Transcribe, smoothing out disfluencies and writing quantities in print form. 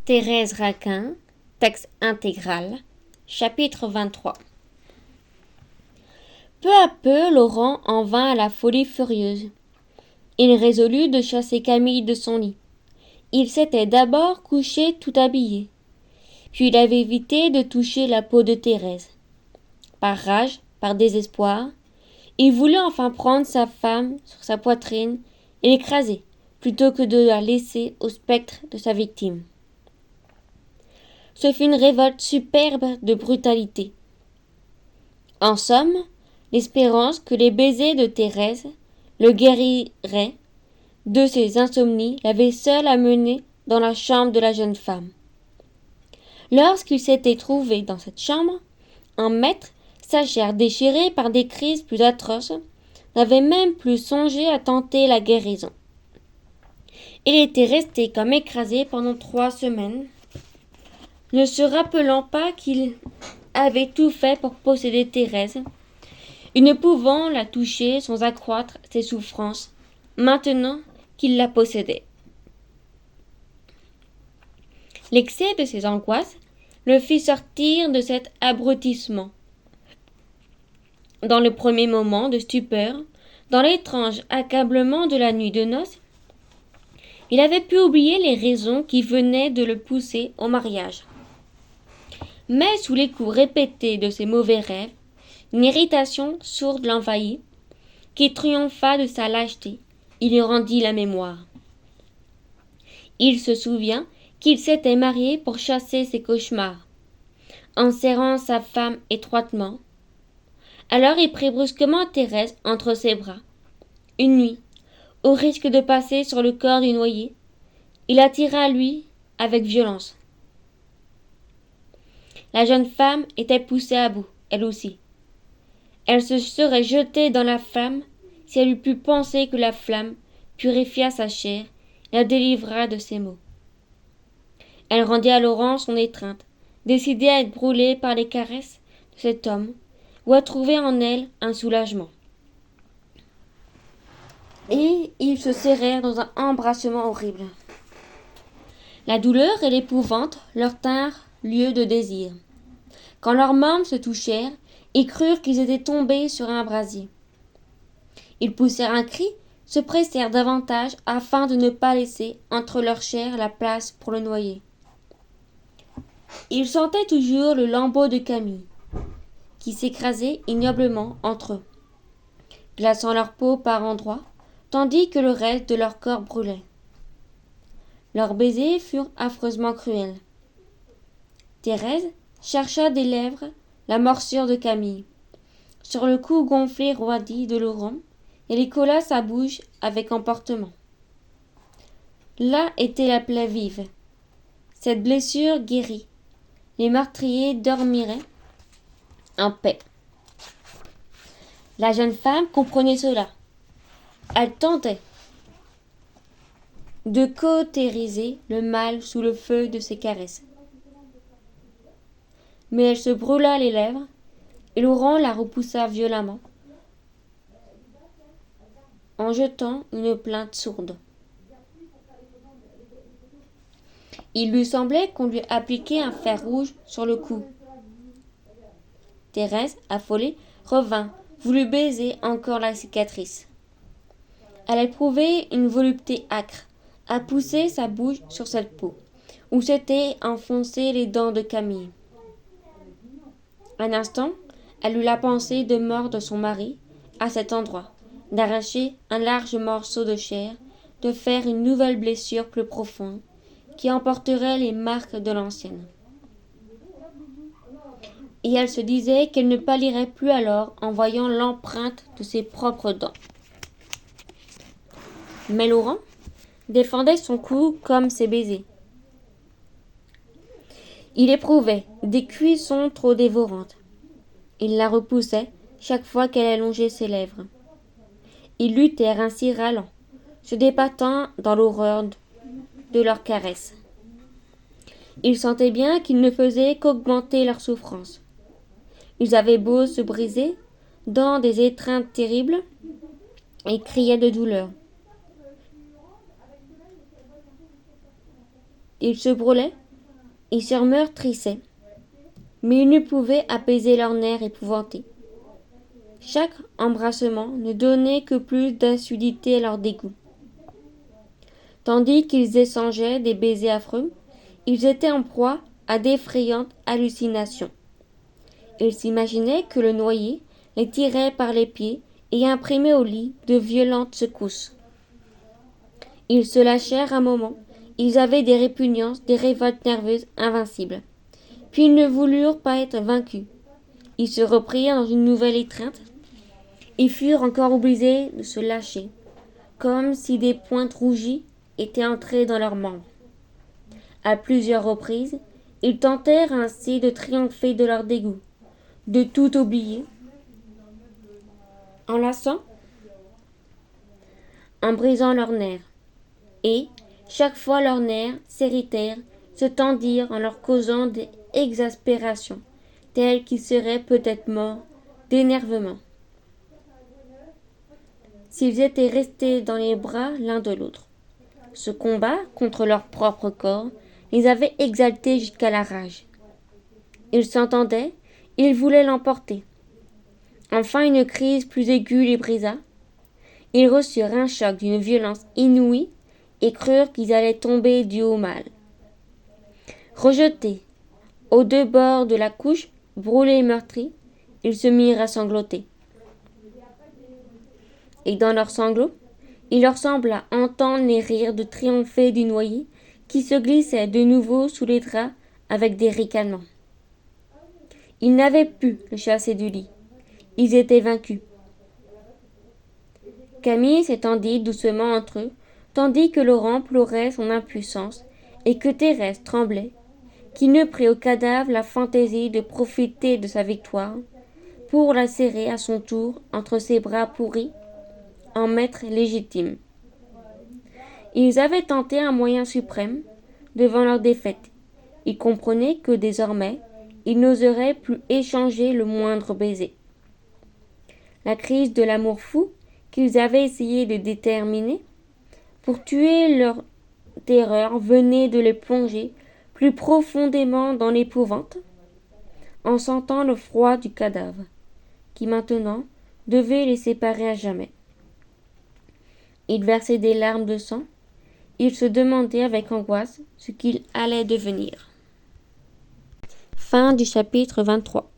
Thérèse Raquin, texte intégral, chapitre 23. Peu à peu, Laurent en vint à la folie furieuse. Il résolut de chasser Camille de son lit. Il s'était d'abord couché tout habillé, puis il avait évité de toucher la peau de Thérèse. Par rage, par désespoir, il voulut enfin prendre sa femme sur sa poitrine et l'écraser, plutôt que de la laisser au spectre de sa victime. Ce fut une révolte superbe de brutalité. En somme, l'espérance que les baisers de Thérèse le guériraient de ses insomnies l'avait seul amené dans la chambre de la jeune femme. Lorsqu'il s'était trouvé dans cette chambre, un maître, sa chair déchirée par des crises plus atroces, n'avait même plus songé à tenter la guérison. Il était resté comme écrasé pendant 3 semaines, ne se rappelant pas qu'il avait tout fait pour posséder Thérèse, et ne pouvant la toucher sans accroître ses souffrances, maintenant qu'il la possédait. L'excès de ses angoisses le fit sortir de cet abrutissement. Dans le premier moment de stupeur, dans l'étrange accablement de la nuit de noces, il avait pu oublier les raisons qui venaient de le pousser au mariage. Mais sous les coups répétés de ses mauvais rêves, une irritation sourde l'envahit, qui triompha de sa lâcheté. Il lui rendit la mémoire. Il se souvient qu'il s'était marié pour chasser ses cauchemars, en serrant sa femme étroitement. Alors il prit brusquement Thérèse entre ses bras. Une nuit, au risque de passer sur le corps du noyé, il la tira à lui avec violence. La jeune femme était poussée à bout, elle aussi. Elle se serait jetée dans la flamme si elle eût pu penser que la flamme purifia sa chair et la délivra de ses maux. Elle rendit à Laurent son étreinte, décidée à être brûlée par les caresses de cet homme ou à trouver en elle un soulagement. Et ils se serrèrent dans un embrassement horrible. La douleur et l'épouvante leur tinrent lieu de désir. Quand leurs membres se touchèrent, ils crurent qu'ils étaient tombés sur un brasier. Ils poussèrent un cri, se pressèrent davantage afin de ne pas laisser entre leur chair la place pour le noyer. Ils sentaient toujours le lambeau de Camille, qui s'écrasait ignoblement entre eux, glaçant leur peau par endroits, tandis que le reste de leur corps brûlait. Leurs baisers furent affreusement cruels. Thérèse chercha des lèvres la morsure de Camille, sur le cou gonflé roidi de Laurent, et les colla sa bouche avec emportement. Là était la plaie vive. Cette blessure guérie, les meurtriers dormiraient en paix. La jeune femme comprenait cela. Elle tentait de cautériser le mal sous le feu de ses caresses. Mais elle se brûla les lèvres, et Laurent la repoussa violemment, en jetant une plainte sourde. Il lui semblait qu'on lui appliquait un fer rouge sur le cou. Thérèse, affolée, revint, voulut baiser encore la cicatrice. Elle éprouvait une volupté âcre, à pousser sa bouche sur cette peau, où s'étaient enfoncées les dents de Camille. Un instant, elle eut la pensée de mordre son mari à cet endroit, d'arracher un large morceau de chair, de faire une nouvelle blessure plus profonde, qui emporterait les marques de l'ancienne. Et elle se disait qu'elle ne pâlirait plus alors en voyant l'empreinte de ses propres dents. Mais Laurent défendait son cou comme ses baisers. Il éprouvait des cuissons trop dévorantes. Il la repoussait chaque fois qu'elle allongeait ses lèvres. Ils luttèrent ainsi râlant, se débattant dans l'horreur de leurs caresses. Ils sentaient bien qu'ils ne faisaient qu'augmenter leur souffrance. Ils avaient beau se briser dans des étreintes terribles et criaient de douleur. Ils se brûlaient Ils se meurtrissaient, mais ils ne pouvaient apaiser leurs nerfs épouvantés. Chaque embrassement ne donnait que plus d'acidité à leur dégoût. Tandis qu'ils échangeaient des baisers affreux, ils étaient en proie à d'effrayantes hallucinations. Ils s'imaginaient que le noyé les tirait par les pieds et imprimait au lit de violentes secousses. Ils se lâchèrent un moment, ils avaient des répugnances, des révoltes nerveuses invincibles. Puis ils ne voulurent pas être vaincus. Ils se reprirent dans une nouvelle étreinte. Ils furent encore obligés de se lâcher, comme si des pointes rougies étaient entrées dans leurs membres. À plusieurs reprises, ils tentèrent ainsi de triompher de leur dégoût, de tout oublier, en lassant, en brisant leurs nerfs. Et, chaque fois leurs nerfs s'irritèrent, se tendirent en leur causant des exaspérations, telles qu'ils seraient peut-être morts d'énervement, s'ils étaient restés dans les bras l'un de l'autre. Ce combat contre leur propre corps les avait exaltés jusqu'à la rage. Ils s'entendaient, ils voulaient l'emporter. Enfin une crise plus aiguë les brisa. Ils reçurent un choc d'une violence inouïe et crurent qu'ils allaient tomber du haut mal. Rejetés aux deux bords de la couche, brûlés et meurtris, ils se mirent à sangloter. Et dans leurs sanglots, il leur sembla entendre les rires de triompher du noyé qui se glissait de nouveau sous les draps avec des ricanements. Ils n'avaient pu le chasser du lit. Ils étaient vaincus. Camille s'étendit doucement entre eux, tandis que Laurent pleurait son impuissance et que Thérèse tremblait, qui ne prit au cadavre la fantaisie de profiter de sa victoire pour la serrer à son tour entre ses bras pourris en maître légitime. Ils avaient tenté un moyen suprême devant leur défaite. Ils comprenaient que désormais, ils n'oseraient plus échanger le moindre baiser. La crise de l'amour fou qu'ils avaient essayé de déterminer pour tuer leur terreur venait de les plonger plus profondément dans l'épouvante, en sentant le froid du cadavre, qui maintenant devait les séparer à jamais. Ils versaient des larmes de sang, ils se demandaient avec angoisse ce qu'il allait devenir. Fin du chapitre 23.